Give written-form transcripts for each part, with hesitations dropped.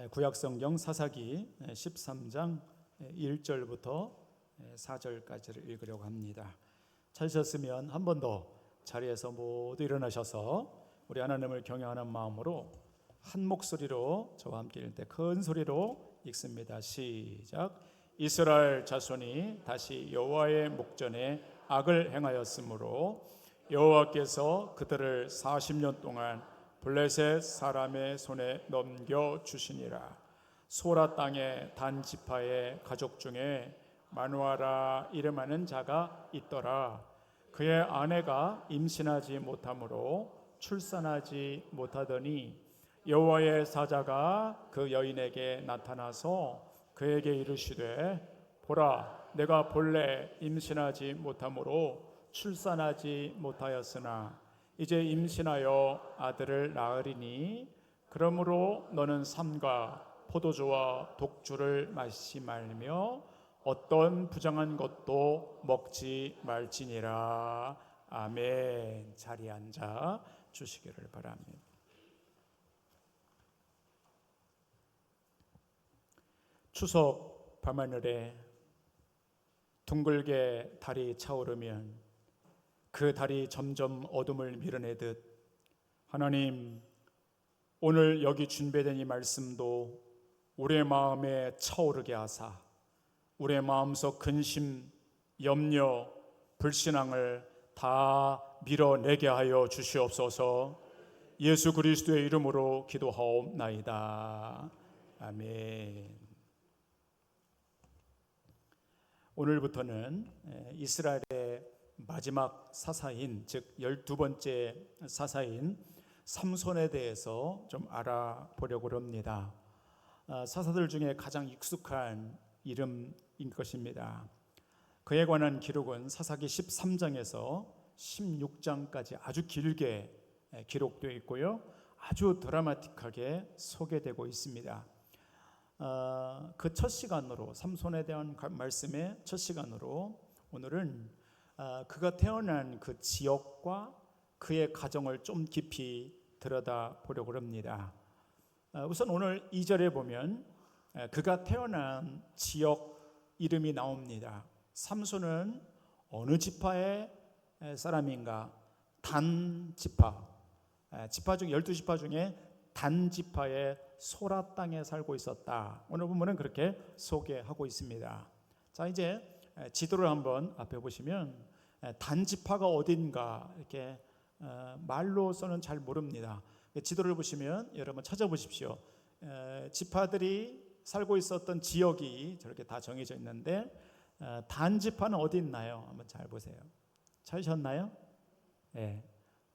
구약성경 사사기 13장 1절부터 4절까지를 읽으려고 합니다. 찾으셨으면 한 번 더 자리에서 모두 일어나셔서 우리 하나님을 경외하는 마음으로 한 목소리로 저와 함께 읽을 때 큰 소리로 읽습니다. 시작. 이스라엘 자손이 다시 여호와의 목전에 악을 행하였으므로 여호와께서 그들을 40년 동안 블레셋 사람의 손에 넘겨주시니라. 소라 땅의 단 지파의 가족 중에 마누아라 이름하는 자가 있더라. 그의 아내가 임신하지 못하므로 출산하지 못하더니 여호와의 사자가 그 여인에게 나타나서 그에게 이르시되 보라, 내가 본래 임신하지 못하므로 출산하지 못하였으나 이제 임신하여 아들을 낳으리니 그러므로 너는 삼가 포도주와 독주를 마시지 말며 어떤 부정한 것도 먹지 말지니라. 아멘. 자리에 앉아 주시기를 바랍니다. 추석 밤하늘에 둥글게 달이 차오르면 그 달이 점점 어둠을 밀어내듯 하나님, 오늘 여기 준비된 이 말씀도 우리의 마음에 차오르게 하사 우리의 마음속 근심, 염려, 불신앙을 다 밀어내게 하여 주시옵소서. 예수 그리스도의 이름으로 기도하옵나이다. 아멘. 오늘부터는 이스라엘의 마지막 사사인, 즉 12번째 사사인 삼손에 대해서 좀 알아보려고 합니다. 사사들 중에 가장 익숙한 이름인 것입니다. 그에 관한 기록은 사사기 13장에서 16장까지 아주 길게 기록되어 있고요, 아주 드라마틱하게 소개되고 있습니다. 그 첫 시간으로, 삼손에 대한 말씀의 첫 시간으로 오늘은 그가 태어난 그 지역과 그의 가정을 좀 깊이 들여다보려고 합니다. 우선 오늘 2절에 보면 그가 태어난 지역 이름이 나옵니다. 삼손은 어느 지파의 사람인가? 단 지파, 지파 중 12지파 중에 단 지파의 소라 땅에 살고 있었다. 오늘 본문은 그렇게 소개하고 있습니다. 자, 이제 지도를 한번 앞에 보시면 단지파가 어딘가 이렇게 말로서는 잘 모릅니다. 지도를 보시면 여러분 찾아보십시오. 지파들이 살고 있었던 지역이 저렇게 다 정해져 있는데 단지파는 어디 있나요? 한번 잘 보세요. 찾으셨나요? 네.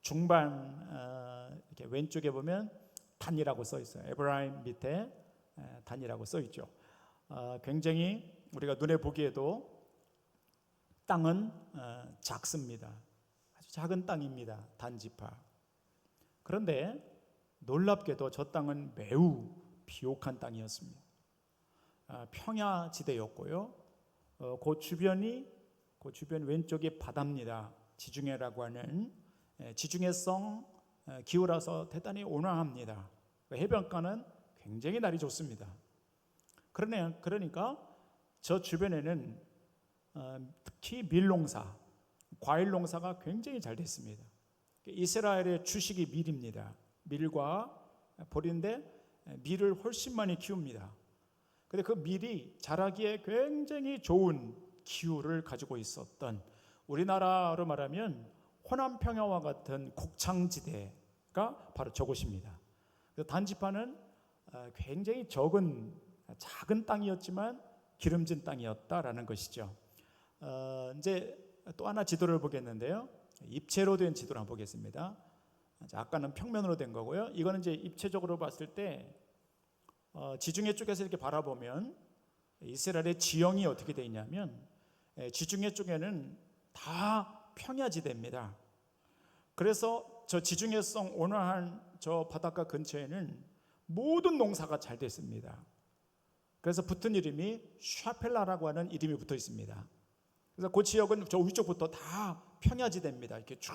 중반 이렇게 왼쪽에 보면 단이라고 써 있어요. 에브라임 밑에 단이라고 써 있죠. 굉장히 우리가 눈에 보기에도 땅은 작습니다. 아주 작은 땅입니다. 단지파. 그런데 놀랍게도 저 땅은 매우 비옥한 땅이었습니다. 평야지대였고요. 그 주변 왼쪽이 바다입니다. 지중해라고 하는 지중해성 기후라서 대단히 온화합니다. 해변가는 굉장히 날이 좋습니다. 그러니까 저 주변에는 특히 밀농사, 과일 농사가 굉장히 잘 됐습니다. 이스라엘의 주식이 밀입니다. 밀과 보리인데 밀을 훨씬 많이 키웁니다. 그런데 그 밀이 자라기에 굉장히 좋은 기후를 가지고 있었던, 우리나라로 말하면 호남 평야와 같은 곡창지대가 바로 저곳입니다. 단지파는 굉장히 작은 땅이었지만 기름진 땅이었다라는 것이죠. 이제 또 하나 지도를 보겠는데요. 입체로 된 지도를 한번 보겠습니다. 아까는 평면으로 된 거고요. 이거는 이제 입체적으로 봤을 때 지중해 쪽에서 이렇게 바라보면 이스라엘의 지형이 어떻게 되어 있냐면 지중해 쪽에는 다 평야지대입니다. 그래서 저 지중해성 온화한 저 바닷가 근처에는 모든 농사가 잘 됐습니다. 그래서 붙은 이름이 샤펠라라고 하는 이름이 붙어 있습니다. 그래서 그 지역은 저 위쪽부터 다 평야지대입니다. 이렇게 쭉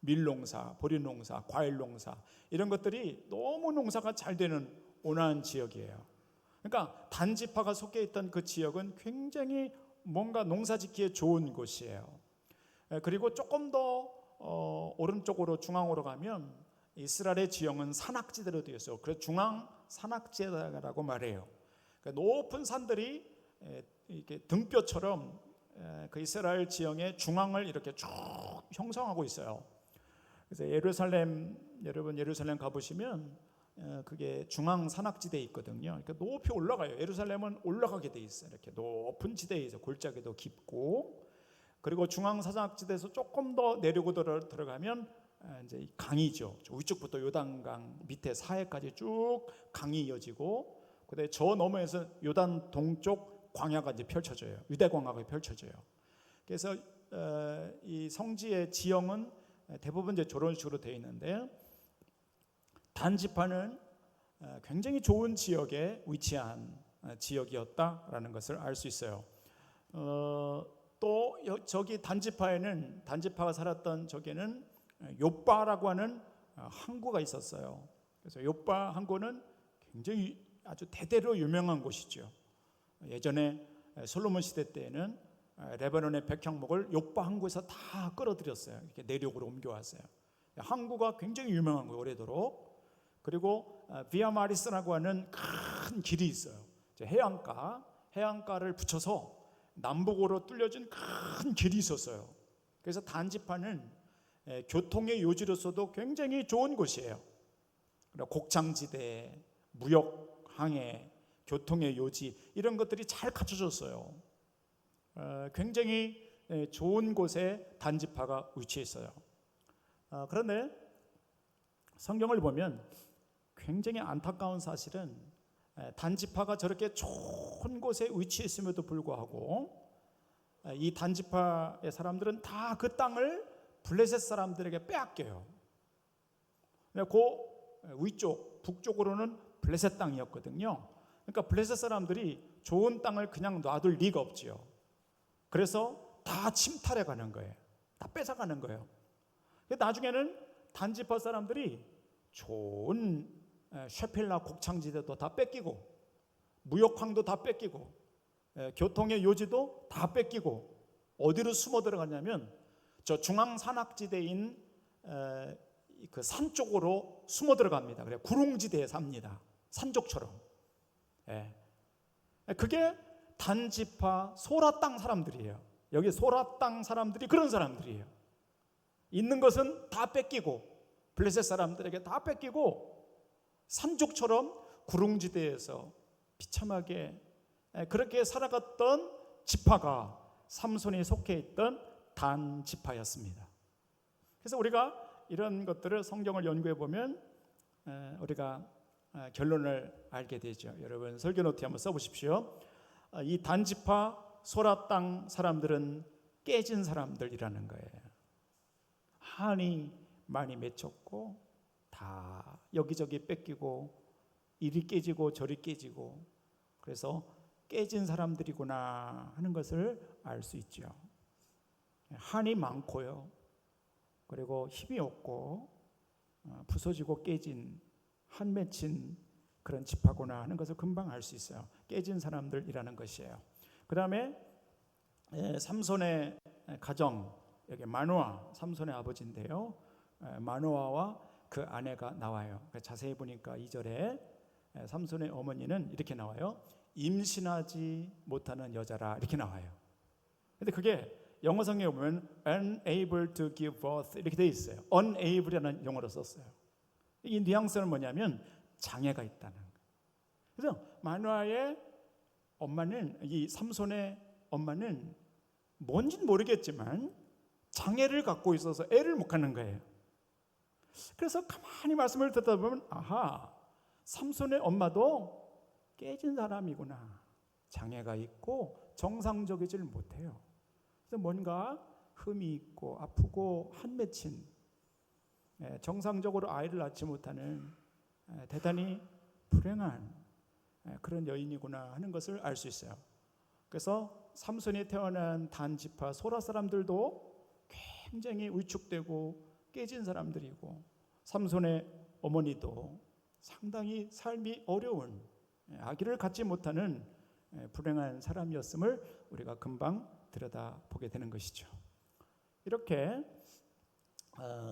밀농사, 보리농사, 과일농사 이런 것들이 너무 농사가 잘 되는 온화한 지역이에요. 그러니까 단지파가 속해 있던 그 지역은 굉장히 뭔가 농사짓기에 좋은 곳이에요. 그리고 조금 더 오른쪽으로 중앙으로 가면 이스라엘의 지형은 산악지대로 되어 있어요. 그래서 중앙 산악지대라고 말해요. 그러니까 높은 산들이 이렇게 등뼈처럼 그 이스라엘 지형의 중앙을 이렇게 쭉 형성하고 있어요. 그래서 여러분 예루살렘 가보시면 그게 중앙 산악지대에 있거든요. 그러니까 높이 올라가요. 예루살렘은 올라가게 돼 있어요. 이렇게 높은 지대에 있어요. 골짜기도 깊고. 그리고 중앙 산악지대에서 조금 더 내려고 들어가면 이제 강이죠. 위쪽부터 요단강 밑에 사해까지 쭉 강이 이어지고, 그다음에 저 너머에서 요단 동쪽 광야가 이제 펼쳐져요. 유대 광야가 펼쳐져요. 그래서 이 성지의 지형은 대부분 이제 저런 식으로 되어 있는데, 단지파는 굉장히 좋은 지역에 위치한 지역이었다라는 것을 알 수 있어요. 또 저기 단지파가 살았던 저기는 욥바라고 하는 항구가 있었어요. 그래서 욥바 항구는 굉장히 아주 대대로 유명한 곳이죠. 예전에 솔로몬 시대 때에는 레바논의 백향목을 욥바 항구에서 다 끌어들였어요. 이렇게 내륙으로 옮겨왔어요. 항구가 굉장히 유명한 거예요, 오래도록. 그리고 비아 마리스라고 하는 큰 길이 있어요. 해안가를 붙여서 남북으로 뚫려진 큰 길이 있었어요. 그래서 단지파는 교통의 요지로서도 굉장히 좋은 곳이에요. 곡창지대, 무역항해, 교통의 요지 이런 것들이 잘 갖춰졌어요. 굉장히 좋은 곳에 단지파가 위치해 있어요. 그런데 성경을 보면 굉장히 안타까운 사실은 단지파가 저렇게 좋은 곳에 위치했음에도 불구하고 이 단지파의 사람들은 다 그 땅을 블레셋 사람들에게 빼앗겨요. 그 위쪽 북쪽으로는 블레셋 땅이었거든요. 그러니까 블레셋 사람들이 좋은 땅을 그냥 놔둘 리가 없지요. 그래서 다 침탈해 가는 거예요. 다 뺏어가는 거예요. 나중에는 단지파 사람들이 좋은 셰펠라 곡창지대도 다 뺏기고, 무역항도 다 뺏기고, 교통의 요지도 다 뺏기고, 어디로 숨어 들어가냐면 저 중앙 산악지대인 그 산 쪽으로 숨어 들어갑니다. 그래 구릉지대에 삽니다. 산족처럼. 그게 단지파 소라 땅 사람들이에요. 여기 소라 땅 사람들이 그런 사람들이에요. 있는 것은 다 뺏기고, 블레셋 사람들에게 다 뺏기고, 산족처럼 구릉지대에서 비참하게 그렇게 살아갔던 지파가 삼손이 속해 있던 단지파였습니다. 그래서 우리가 이런 것들을 성경을 연구해 보면 우리가 결론을 알게 되죠. 여러분 설교 노트에 한번 써보십시오. 이 단지파 소라 땅 사람들은 깨진 사람들이라는 거예요. 한이 많이 맺혔고 다 여기저기 뺏기고, 이리 깨지고 저리 깨지고, 그래서 깨진 사람들이구나 하는 것을 알 수 있죠. 한이 많고요, 그리고 힘이 없고 부서지고 깨진, 한 맺힌 그런 지파구나 하는 것을 금방 알 수 있어요. 깨진 사람들이라는 것이에요. 그 다음에 삼손의 가정, 여기 마누아, 삼손의 아버지인데요. 마누아와 그 아내가 나와요. 자세히 보니까 2절에 삼손의 어머니는 이렇게 나와요. 임신하지 못하는 여자라 이렇게 나와요. 근데 그게 영어 성경에 보면 unable to give birth 이렇게 돼 있어요. unable이라는 용어로 썼어요. 이 뉘앙스는 뭐냐면 장애가 있다는 거예요. 그래서 마누아의 엄마는, 이 삼손의 엄마는 뭔지는 모르겠지만 장애를 갖고 있어서 애를 못 갖는 거예요. 그래서 가만히 말씀을 듣다 보면 아하, 삼손의 엄마도 깨진 사람이구나. 장애가 있고 정상적이지를 못해요. 그래서 뭔가 흠이 있고 아프고 한 맺힌, 정상적으로 아이를 낳지 못하는 대단히 불행한 그런 여인이구나 하는 것을 알 수 있어요. 그래서 삼손이 태어난 단지파 소라 사람들도 굉장히 위축되고 깨진 사람들이고, 삼손의 어머니도 상당히 삶이 어려운, 아기를 갖지 못하는 불행한 사람이었음을 우리가 금방 들여다보게 되는 것이죠. 이렇게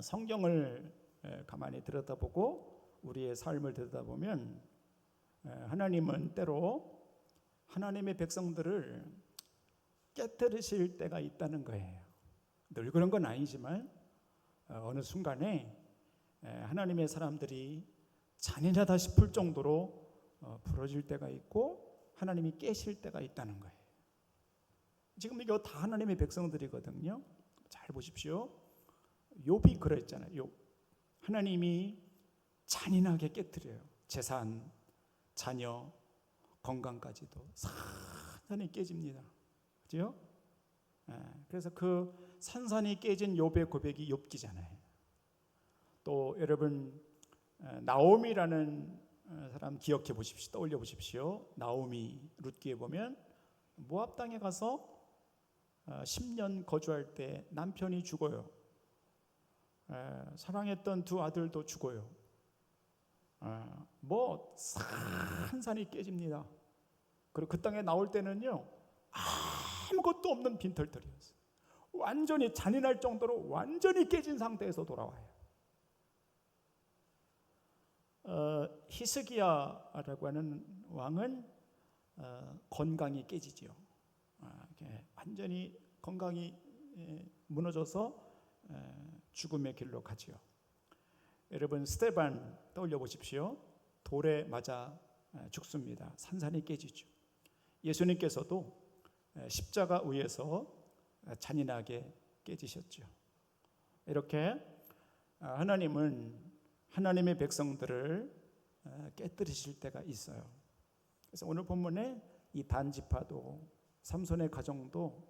성경을 가만히 들여다보고 우리의 삶을 들여다보면 하나님은 때로 하나님의 백성들을 깨뜨리실 때가 있다는 거예요. 늘 그런 건 아니지만 어느 순간에 하나님의 사람들이 잔인하다 싶을 정도로 부러질 때가 있고 하나님이 깨실 때가 있다는 거예요. 지금 이거 다 하나님의 백성들이거든요. 잘 보십시오. 욥이 그랬잖아요. 욥. 하나님이 잔인하게 깨뜨려요. 재산, 자녀, 건강까지도 산산이 깨집니다. 그렇죠? 그래서 그 산산이 깨진 욥의 고백이 욥기잖아요. 또 여러분 나오미라는 사람 기억해 보십시오. 떠올려 보십시오. 나오미 룻기에 보면 모압 땅에 가서 10년 거주할 때 남편이 죽어요. 사랑했던 두 아들도 죽어요. 뭐 산산이 깨집니다. 그리고 그 땅에 나올 때는요 아무것도 없는 빈털터리였어요. 완전히 잔인할 정도로 완전히 깨진 상태에서 돌아와요. 히스기야라고 하는 왕은 건강이 깨지죠. 완전히 건강이 무너져서 죽음의 길로 가지요. 여러분 스데반 떠올려 보십시오. 돌에 맞아 죽습니다. 산산이 깨지죠. 예수님께서도 십자가 위에서 잔인하게 깨지셨죠. 이렇게 하나님은 하나님의 백성들을 깨뜨리실 때가 있어요. 그래서 오늘 본문에 이 단지파도 삼손의 가정도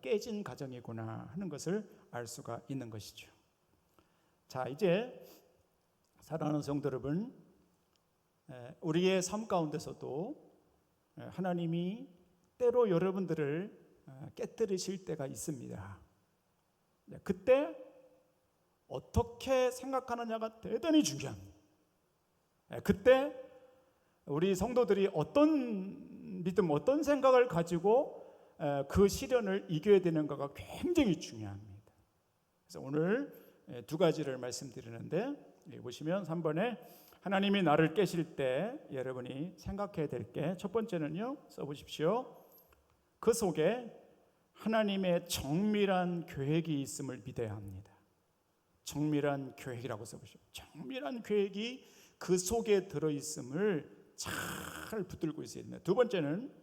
깨진 가정이구나 하는 것을 알 수가 있는 것이죠. 자, 이제 사랑하는 성도 여러분, 우리의 삶 가운데서도 하나님이 때로 여러분들을 깨뜨리실 때가 있습니다. 그때 어떻게 생각하느냐가 대단히 중요합니다. 그때 우리 성도들이 어떤 믿음, 어떤 생각을 가지고 그 시련을 이겨야 되는가가 굉장히 중요합니다. 그래서 오늘 두 가지를 말씀드리는데 보시면 3번에 하나님이 나를 깨실 때 여러분이 생각해야 될 게 첫 번째는요, 써보십시오. 그 속에 하나님의 정밀한 계획이 있음을 믿어야 합니다. 정밀한 계획이라고 써보십시오. 정밀한 계획이 그 속에 들어있음을 잘 붙들고 있어야 됩니다. 두 번째는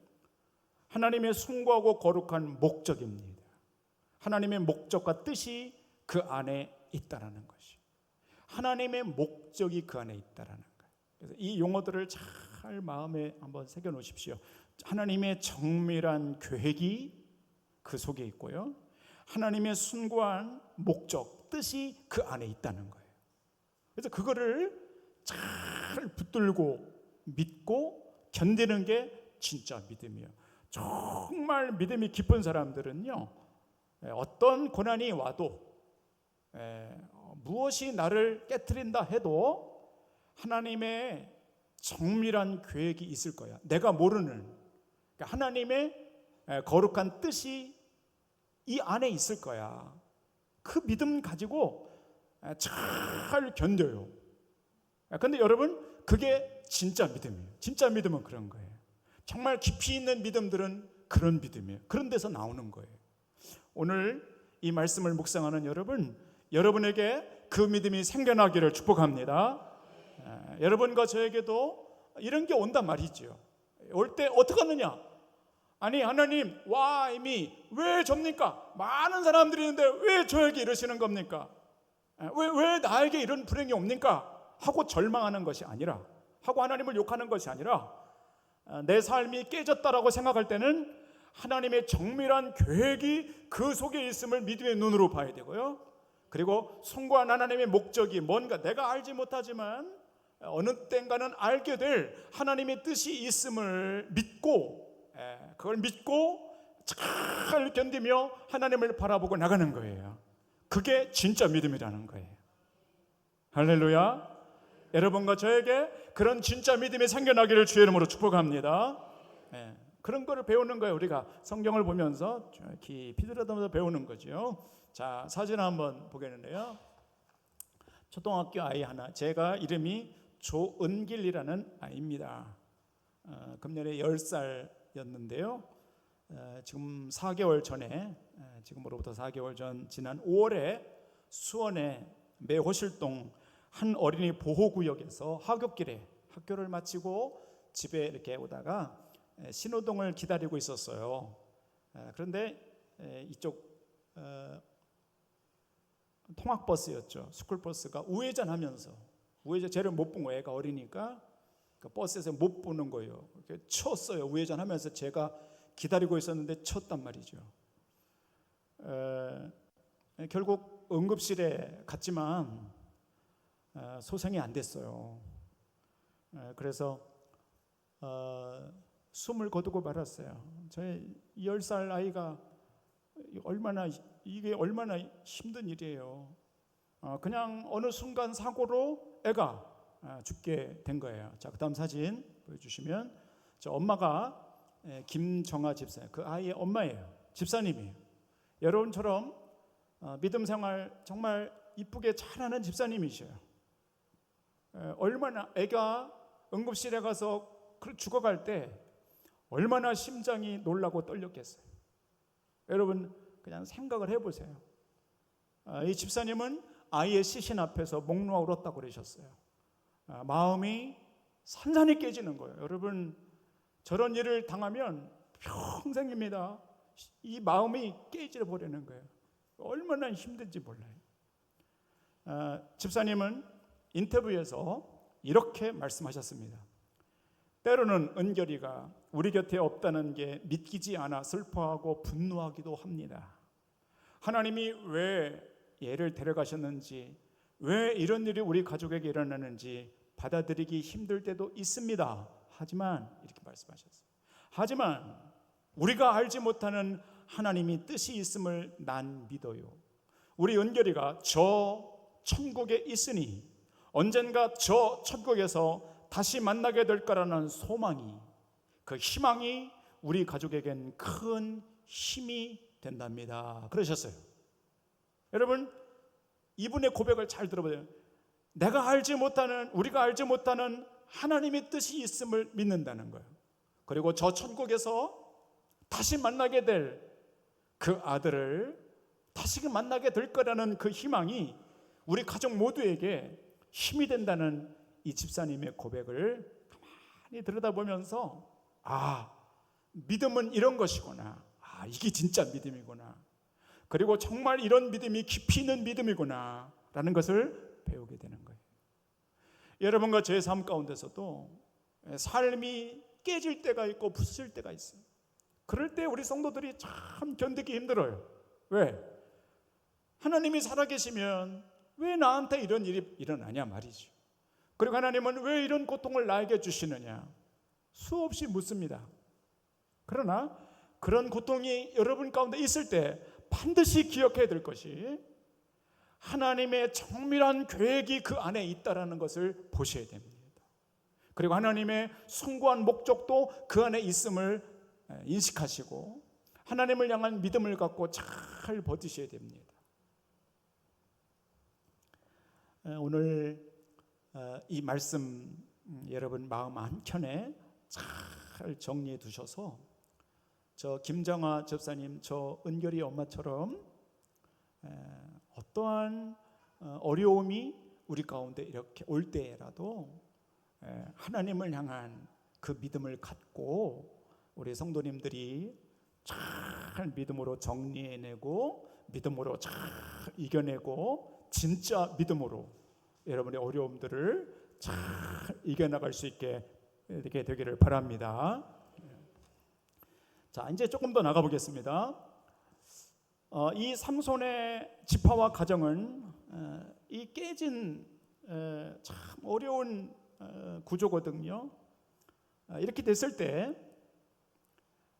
하나님의 숭고하고 거룩한 목적입니다. 하나님의 목적과 뜻이 그 안에 있다라는 것이. 하나님의 목적이 그 안에 있다라는 거예요. 그래서 이 용어들을 잘 마음에 한번 새겨 놓으십시오. 하나님의 정밀한 계획이 그 속에 있고요. 하나님의 숭고한 목적, 뜻이 그 안에 있다는 거예요. 그래서 그거를 잘 붙들고 믿고 견디는 게 진짜 믿음이에요. 정말 믿음이 깊은 사람들은요, 어떤 고난이 와도 무엇이 나를 깨트린다 해도 하나님의 정밀한 계획이 있을 거야. 내가 모르는 하나님의 거룩한 뜻이 이 안에 있을 거야. 그 믿음 가지고 잘 견뎌요. 그런데 여러분, 그게 진짜 믿음이에요. 진짜 믿음은 그런 거예요. 정말 깊이 있는 믿음들은 그런 믿음이에요. 그런 데서 나오는 거예요. 오늘 이 말씀을 묵상하는 여러분, 여러분에게 그 믿음이 생겨나기를 축복합니다. 여러분과 저에게도 이런 게 온단 말이죠. 올 때 어떻게 하느냐? 아니 하나님, why me? 왜 접니까? 많은 사람들이 있는데 왜 저에게 이러시는 겁니까? 왜 나에게 이런 불행이 옵니까? 하고 절망하는 것이 아니라, 하고 하나님을 욕하는 것이 아니라, 내 삶이 깨졌다라고 생각할 때는 하나님의 정밀한 계획이 그 속에 있음을 믿음의 눈으로 봐야 되고요. 그리고 숭고한 하나님의 목적이 뭔가 내가 알지 못하지만 어느 땐가는 알게 될 하나님의 뜻이 있음을 믿고, 그걸 믿고 잘 견디며 하나님을 바라보고 나가는 거예요. 그게 진짜 믿음이라는 거예요. 할렐루야. 여러분과 저에게 그런 진짜 믿음이 생겨나기를 주의 이름으로 축복합니다. 예, 그런 거를 배우는 거예요. 우리가 성경을 보면서 깊이 들여다보면서 배우는 거죠. 자, 사진 한번 보겠는데요. 초등학교 아이 하나, 제가 이름이 조은길이라는 아이입니다. 금년에 10살이었는데요. 지금 4개월 전에, 지금으로부터 4개월 전 지난 5월에 수원의 매호실동 한 어린이 보호구역에서 하굣길에 학교를 마치고 집에 이렇게 오다가 신호등을 기다리고 있었어요. 그런데 이쪽 통학버스였죠. 스쿨버스가 우회전하면서 쟤를 못 본 거예요. 애가 어리니까 그 버스에서 못 보는 거예요. 이렇게 쳤어요. 우회전하면서 제가 기다리고 있었는데 쳤단 말이죠. 결국 응급실에 갔지만 소생이 안 됐어요. 그래서 숨을 거두고 말았어요. 저희 10살 아이가 이게 얼마나 힘든 일이에요. 그냥 어느 순간 사고로 애가 죽게 된 거예요. 자, 그다음 사진 보여주시면 저 엄마가 김정아 집사예요. 그 아이의 엄마예요. 집사님이에요. 여러분처럼 믿음 생활 정말 이쁘게 잘하는 집사님이셔요. 얼마나 애가 응급실에 가서 죽어갈 때 얼마나 심장이 놀라고 떨렸겠어요. 여러분 그냥 생각을 해보세요. 이 집사님은 아이의 시신 앞에서 목 놓아 울었다고 그러셨어요. 마음이 산산이 깨지는 거예요. 여러분 저런 일을 당하면 평생입니다. 이 마음이 깨져 버리는 거예요. 얼마나 힘든지 몰라요. 집사님은 인터뷰에서 이렇게 말씀하셨습니다. 때로는 은결이가 우리 곁에 없다는 게 믿기지 않아 슬퍼하고 분노하기도 합니다. 하나님이 왜 얘를 데려가셨는지, 왜 이런 일이 우리 가족에게 일어나는지 받아들이기 힘들 때도 있습니다. 하지만 이렇게 말씀하셨어요. 하지만 우리가 알지 못하는 하나님이 뜻이 있음을 난 믿어요. 우리 은결이가 저 천국에 있으니 언젠가 저 천국에서 다시 만나게 될 거라는 소망이, 그 희망이 우리 가족에겐 큰 힘이 된답니다. 그러셨어요. 여러분 이분의 고백을 잘 들어보세요. 내가 알지 못하는, 우리가 알지 못하는 하나님의 뜻이 있음을 믿는다는 거예요. 그리고 저 천국에서 다시 만나게 될 그 아들을 다시 만나게 될 거라는 그 희망이 우리 가족 모두에게 힘이 된다는 이 집사님의 고백을 가만히 들여다보면서 믿음은 이런 것이구나. 이게 진짜 믿음이구나. 그리고 정말 이런 믿음이 깊이 있는 믿음이구나 라는 것을 배우게 되는 거예요. 여러분과 제 삶 가운데서도 삶이 깨질 때가 있고 부서질 때가 있어요. 그럴 때 우리 성도들이 참 견디기 힘들어요. 왜? 하나님이 살아계시면 왜 나한테 이런 일이 일어나냐 말이죠. 그리고 하나님은 왜 이런 고통을 나에게 주시느냐 수없이 묻습니다. 그러나 그런 고통이 여러분 가운데 있을 때 반드시 기억해야 될 것이 하나님의 정밀한 계획이 그 안에 있다는 것을 보셔야 됩니다. 그리고 하나님의 숭고한 목적도 그 안에 있음을 인식하시고 하나님을 향한 믿음을 갖고 잘 버티셔야 됩니다. 오늘 이 말씀 여러분 마음 한켠에 잘 정리해 두셔서 저 김정아 집사님, 저 은결이 엄마처럼 어떠한 어려움이 우리 가운데 이렇게 올 때라도 하나님을 향한 그 믿음을 갖고 우리 성도님들이 잘 믿음으로 정리해내고 믿음으로 잘 이겨내고 진짜 믿음으로 여러분의 어려움들을 잘 이겨나갈 수 있게 되기를 바랍니다. 자, 이제 조금 더 나가보겠습니다. 이 삼손의 지파와 가정은 이 깨진 참 어려운 구조거든요. 이렇게 됐을 때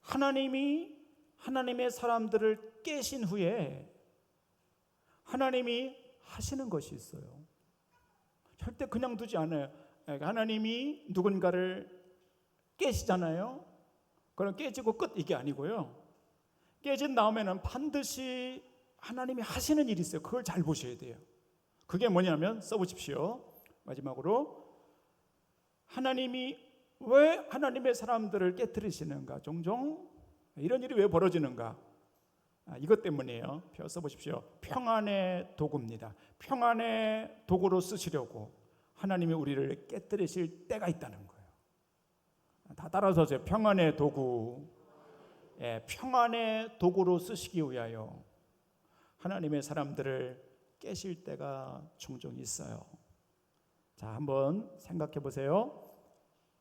하나님이 하나님의 사람들을 깨신 후에 하나님이 하시는 것이 있어요. 절대 그냥 두지 않아요. 하나님이 누군가를 깨시잖아요. 그럼 깨지고 끝 이게 아니고요. 깨진 다음에는 반드시 하나님이 하시는 일이 있어요. 그걸 잘 보셔야 돼요. 그게 뭐냐면 써보십시오. 마지막으로 하나님이 왜 하나님의 사람들을 깨뜨리시는가? 종종 이런 일이 왜 벌어지는가? 이것 때문이에요. 표 써보십시오. 평안의 도구입니다. 평안의 도구로 쓰시려고 하나님이 우리를 깨뜨리실 때가 있다는 거예요. 다 따라서 하세요. 평안의 도구. 평안의 도구로 쓰시기 위하여 하나님의 사람들을 깨실 때가 종종 있어요. 자, 한번 생각해 보세요.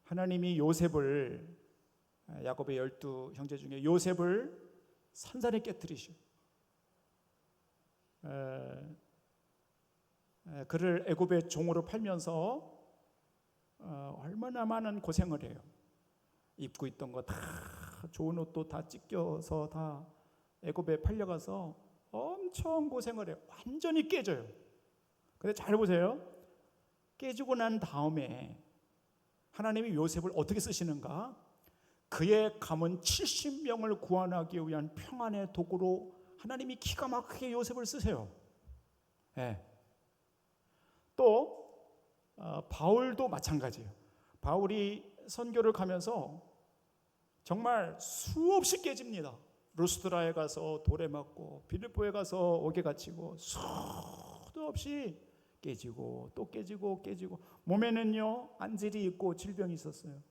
하나님이 요셉을, 야곱의 12 형제 중에 요셉을 산산에 깨뜨리시고 그를 애굽의 종으로 팔면서 얼마나 많은 고생을 해요. 입고 있던 거 다 좋은 옷도 다 찢겨서 다 애굽에 팔려가서 엄청 고생을 해요. 완전히 깨져요. 근데 잘 보세요. 깨지고 난 다음에 하나님이 요셉을 어떻게 쓰시는가? 그의 가문 70명을 구원하기 위한 평안의 도구로 하나님이 기가 막히게 요셉을 쓰세요. 또 바울도 마찬가지예요. 바울이 선교를 가면서 정말 수없이 깨집니다. 루스드라에 가서 돌에 맞고 빌립보에 가서 옥에 갇히고 수도 없이 깨지고 또 깨지고 몸에는요 안질이 있고 질병이 있었어요.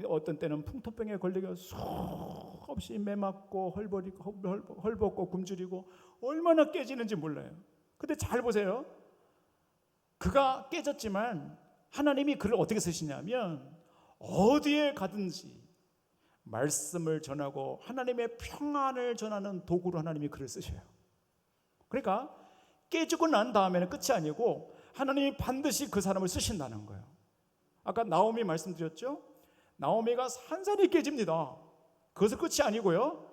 어떤 때는 풍토병에 걸리고 수없이 매맞고 헐벗고 굶주리고 얼마나 깨지는지 몰라요. 근데 잘 보세요. 그가 깨졌지만 하나님이 그를 어떻게 쓰시냐면 어디에 가든지 말씀을 전하고 하나님의 평안을 전하는 도구로 하나님이 그를 쓰셔요. 그러니까 깨지고 난 다음에는 끝이 아니고 하나님이 반드시 그 사람을 쓰신다는 거예요. 아까 나오미 말씀드렸죠? 나오미가 산산이 깨집니다. 그것은 끝이 아니고요.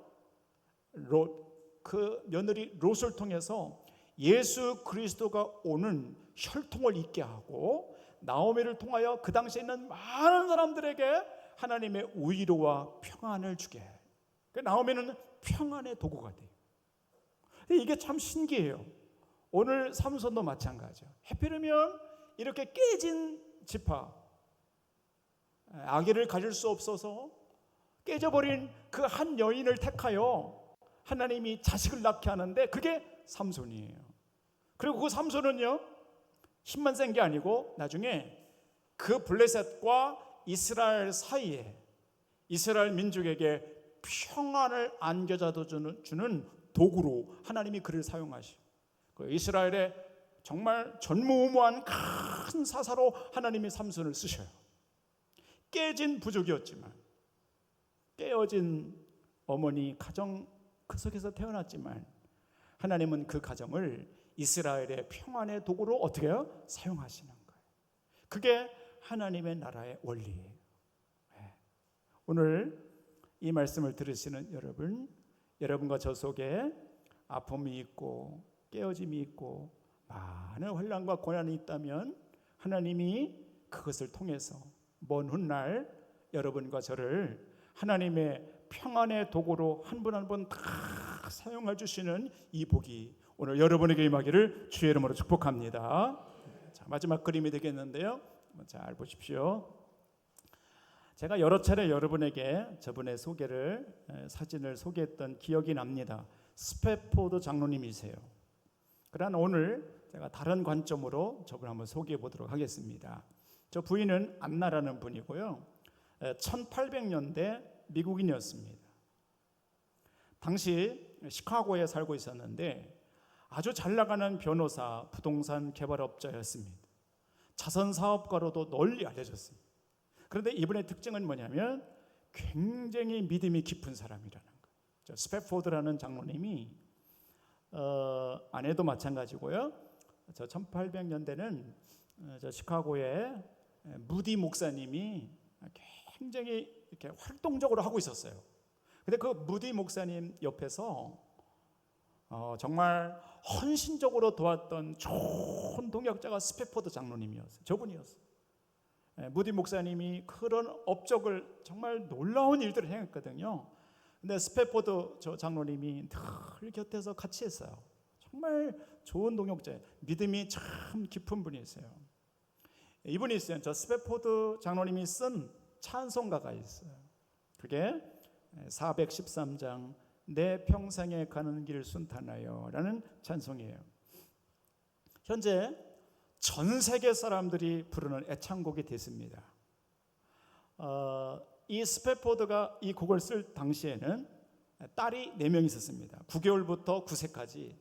그 며느리 롯을 통해서 예수 그리스도가 오는 혈통을 있게 하고 나오미를 통하여 그 당시에 있는 많은 사람들에게 하나님의 위로와 평안을 주게. 나오미는 평안의 도구가 돼요. 이게 참 신기해요. 오늘 삼손도 마찬가지죠. 하필이면 이렇게 깨진 지파, 아기를 가질 수 없어서 깨져버린 그 한 여인을 택하여 하나님이 자식을 낳게 하는데 그게 삼손이에요. 그리고 그 삼손은요 힘만 센 게 아니고 나중에 그 블레셋과 이스라엘 사이에 이스라엘 민족에게 평안을 안겨다 주는 도구로 하나님이 그를 사용하시고 그 이스라엘의 정말 전무후무한 큰 사사로 하나님이 삼손을 쓰셔요. 깨진 부족이었지만 깨어진 어머니 가정 그 속에서 태어났지만 하나님은 그 가정을 이스라엘의 평안의 도구로 어떻게 해요? 사용하시는 거예요. 그게 하나님의 나라의 원리예요. 오늘 이 말씀을 들으시는 여러분과 저 속에 아픔이 있고 깨어짐이 있고 많은 환난과 고난이 있다면 하나님이 그것을 통해서 먼 훗날 여러분과 저를 하나님의 평안의 도구로 한 분 한 분 다 사용해 주시는 이 복이 오늘 여러분에게 임하기를 주의 이름으로 축복합니다. 자, 마지막 그림이 되겠는데요. 잘 보십시오. 제가 여러 차례 여러분에게 저번에 사진을 소개했던 기억이 납니다. 스패포드 장로님이세요. 그러나 오늘 제가 다른 관점으로 저분을 한번 소개해 보도록 하겠습니다. 저 부인은 안나라는 분이고요. 1800년대 미국인이었습니다. 당시 시카고에 살고 있었는데 아주 잘 나가는 변호사, 부동산 개발업자였습니다. 자선 사업가로도 널리 알려졌습니다. 그런데 이분의 특징은 뭐냐면 굉장히 믿음이 깊은 사람이라는 거예요. 스패포드라는 장로님이 아내도 마찬가지고요. 1800년대는 시카고에 무디 목사님이 굉장히 이렇게 활동적으로 하고 있었어요. 근데 그 무디 목사님 옆에서 정말 헌신적으로 도왔던 좋은 동역자가 스패포드 장로님이었어요. 저분이었어요. 무디 목사님이 그런 업적을 정말 놀라운 일들을 행했거든요. 근데 스패포드 저 장로님이 늘 곁에서 같이 했어요. 정말 좋은 동역자예요. 믿음이 참 깊은 분이었어요. 이분이 있어요. 저 스패포드 장로님이 쓴 찬송가가 있어요. 그게 413장 내 평생에 가는 길 순탄하여 라는 찬송이에요. 현재 전 세계 사람들이 부르는 애창곡이 됐습니다. 이 스패포드가 이 곡을 쓸 당시에는 딸이 4명 있었습니다. 9개월부터 9세까지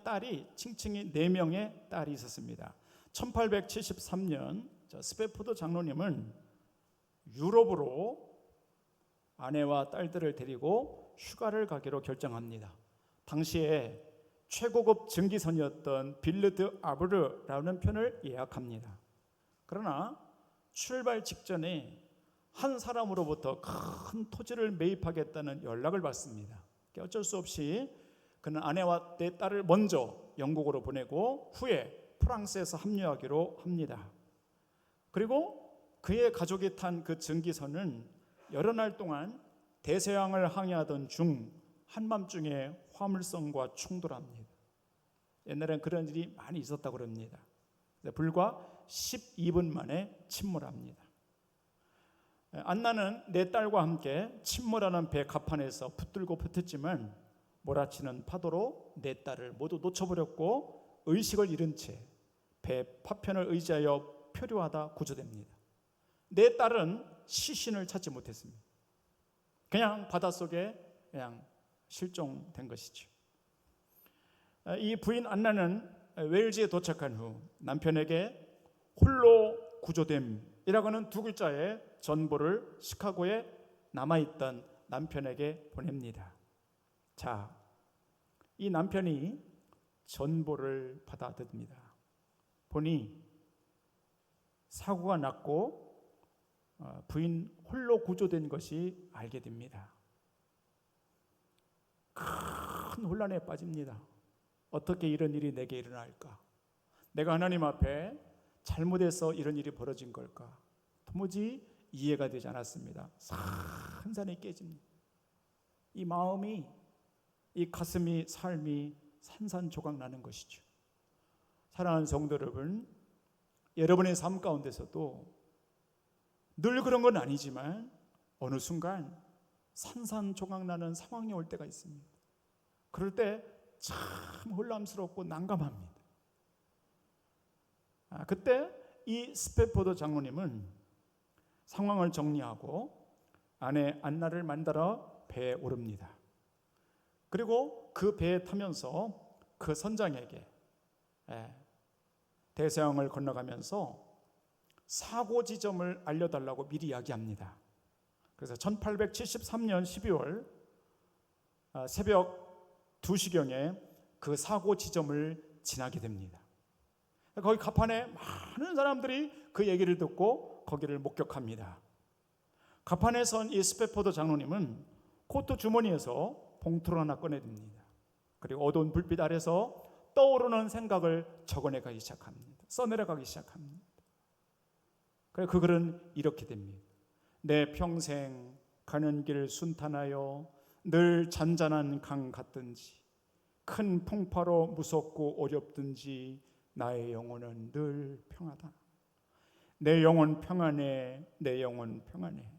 딸이 칭칭이 4명의 딸이 있었습니다. 1873년 스패포드 장로님은 유럽으로 아내와 딸들을 데리고 휴가를 가기로 결정합니다. 당시에 최고급 증기선이었던 빌르드 아브르라는 편을 예약합니다. 그러나 출발 직전에 한 사람으로부터 큰 토지를 매입하겠다는 연락을 받습니다. 어쩔 수 없이 그는 아내와 딸을 먼저 영국으로 보내고 후에 프랑스에서 합류하기로 합니다. 그리고 그의 가족이 탄 그 증기선은 여러 날 동안 대서양을 항해하던 중 한밤중에 화물선과 충돌합니다. 옛날엔 그런 일이 많이 있었다고 합니다. 불과 12분 만에 침몰합니다. 안나는 4딸과 함께 침몰하는 배 갑판에서 붙들고 버텼지만 몰아치는 파도로 4딸을 모두 놓쳐버렸고 의식을 잃은 채 배 파편을 의지하여 표류하다 구조됩니다. 4딸은 시신을 찾지 못했습니다. 그냥 바닷속에 그냥 실종된 것이죠. 이 부인 안나는 웨일즈에 도착한 후 남편에게 홀로 구조됨이라고 하는 2글자의 전보를 시카고에 남아있던 남편에게 보냅니다. 자, 이 남편이 전보를 받아듭니다. 보니 사고가 났고 부인 홀로 구조된 것이 알게 됩니다. 큰 혼란에 빠집니다. 어떻게 이런 일이 내게 일어날까? 내가 하나님 앞에 잘못해서 이런 일이 벌어진 걸까? 도무지 이해가 되지 않았습니다. 산산이 깨집니다. 이 마음이, 이 가슴이, 삶이 산산조각 나는 것이죠. 사랑하는 성도 여러분, 여러분의 삶 가운데서도 늘 그런 건 아니지만 어느 순간 산산조각 나는 상황이 올 때가 있습니다. 그럴 때 참 혼란스럽고 난감합니다. 그때 이 스패포드 장로님은 상황을 정리하고 아내 안나를 만나러 배에 오릅니다. 그리고 그 배에 타면서 그 선장에게 대서양을 건너가면서 사고 지점을 알려달라고 미리 이야기합니다. 그래서 1873년 12월 새벽 2시경에 그 사고 지점을 지나게 됩니다. 거기 갑판에 많은 사람들이 그 얘기를 듣고 거기를 목격합니다. 갑판에 선 이 스패포드 장로님은 코트 주머니에서 봉투를 하나 꺼내듭니다. 그리고 어두운 불빛 아래서 떠오르는 생각을 적어내가기 시작합니다. 써내려가기 시작합니다. 그래서 그 글은 이렇게 됩니다. 내 평생 가는 길 순탄하여 늘 잔잔한 강 같든지 큰 풍파로 무섭고 어렵든지 나의 영혼은 늘 평하다. 내 영혼 평안해, 내 영혼 평안해.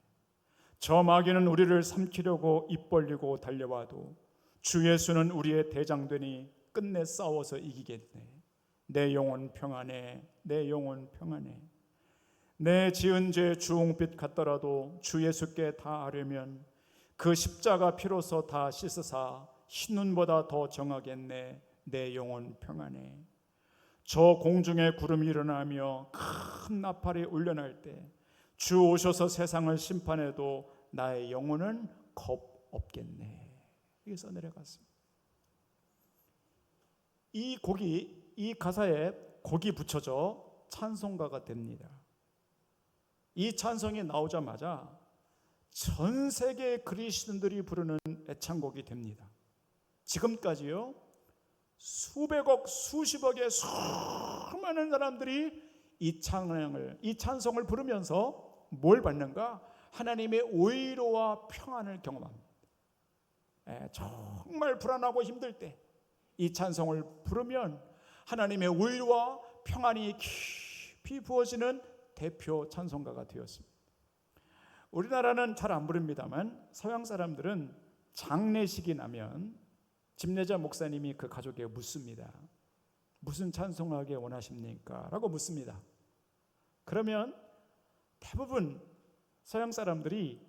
저 마귀는 우리를 삼키려고 입 벌리고 달려와도 주 예수는 우리의 대장되니 끝내 싸워서 이기겠네. 내 영혼 평안해, 내 영혼 평안해. 내 지은 죄 주홍빛 같더라도 주 예수께 다 아뢰면 그 십자가 피로서 다 씻으사 흰눈보다 더 정하겠네. 내 영혼 평안해. 저 공중에 구름이 일어나며 큰 나팔이 울려날 때 주 오셔서 세상을 심판해도 나의 영혼은 겁 없겠네. 이게 써내려갔습니다. 이 곡이, 이 가사에 곡이 붙여져 찬송가가 됩니다. 이 찬송이 나오자마자 전 세계 그리스도인들이 부르는 애창곡이 됩니다. 지금까지요 수백억, 수십억의 수많은 사람들이 이 찬송을 부르면서 뭘 받는가? 하나님의 오히로와 평안을 경험합니다. 정말 불안하고 힘들 때 이 찬송을 부르면 하나님의 오히로와 평안이 깊이 부어지는 대표 찬송가가 되었습니다. 우리나라는 잘 안 부릅니다만 서양 사람들은 장례식이 나면 집례자 목사님이 그 가족에게 묻습니다. 무슨 찬송하게 원하십니까? 라고 묻습니다. 그러면 대부분 서양 사람들이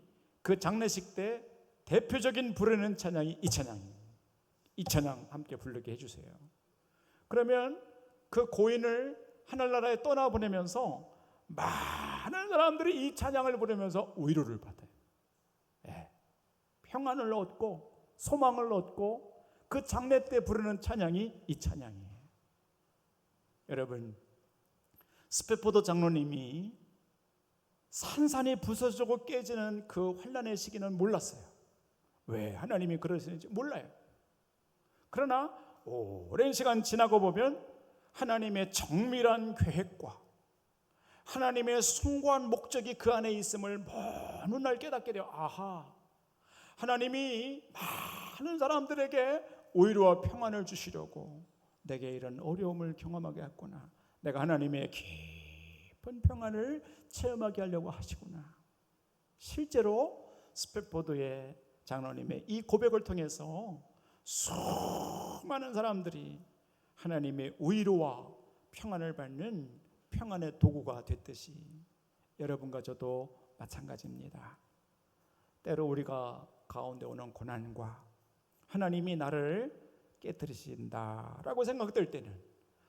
그 장례식 때 대표적인 부르는 찬양이 이 찬양이에요. 이 찬양 함께 부르게 해주세요. 그러면 그 고인을 하늘나라에 떠나보내면서 많은 사람들이 이 찬양을 부르면서 위로를 받아요. 평안을 얻고 소망을 얻고 그 장례 때 부르는 찬양이 이 찬양이에요. 여러분, 스페포드 장로님이 산산이 부서지고 깨지는 그 환난의 시기는 몰랐어요. 왜 하나님이 그러시는지 몰라요. 그러나 오랜 시간 지나고 보면 하나님의 정밀한 계획과 하나님의 숭고한 목적이 그 안에 있음을 먼 날 깨닫게 돼요. 아하, 하나님이 많은 사람들에게 오히려와 평안을 주시려고 내게 이런 어려움을 경험하게 했구나. 내가 하나님의 깊은 평안을 체험하게 하려고 하시구나. 실제로 스페포드의 장로님의 이 고백을 통해서 수많은 사람들이 하나님의 위로와 평안을 받는 평안의 도구가 됐듯이 여러분과 저도 마찬가지입니다. 때로 우리가 가운데 오는 고난과 하나님이 나를 깨뜨리신다라고 생각될 때는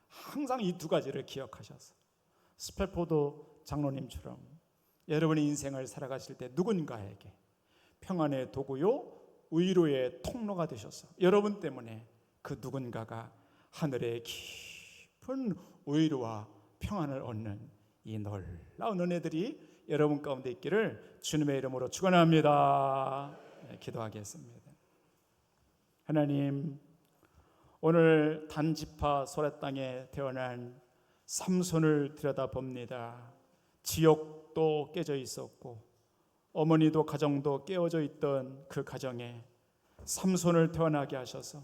항상 이 두 가지를 기억하셔서 스페포드 장로님처럼 여러분의 인생을 살아가실 때 누군가에게 평안의 도구요 위로의 통로가 되셔서 여러분 때문에 그 누군가가 하늘의 깊은 위로와 평안을 얻는 이 놀라운 은혜들이 여러분 가운데 있기를 주님의 이름으로 축원합니다. 기도하겠습니다. 하나님, 오늘 단지파 소래 땅에 태어난 삼손을 들여다봅니다. 지옥도 깨져 있었고 어머니도 가정도 깨어져 있던 그 가정에 삼손을 태어나게 하셔서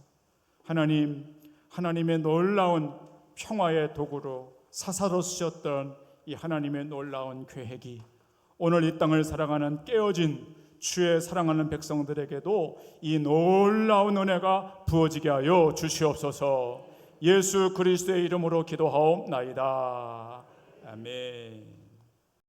하나님의 놀라운 평화의 도구로 사사로 쓰셨던 이 하나님의 놀라운 계획이 오늘 이 땅을 살아가는 깨어진 주의 사랑하는 백성들에게도 이 놀라운 은혜가 부어지게 하여 주시옵소서. 예수 그리스도의 이름으로 기도하옵나이다. 아멘.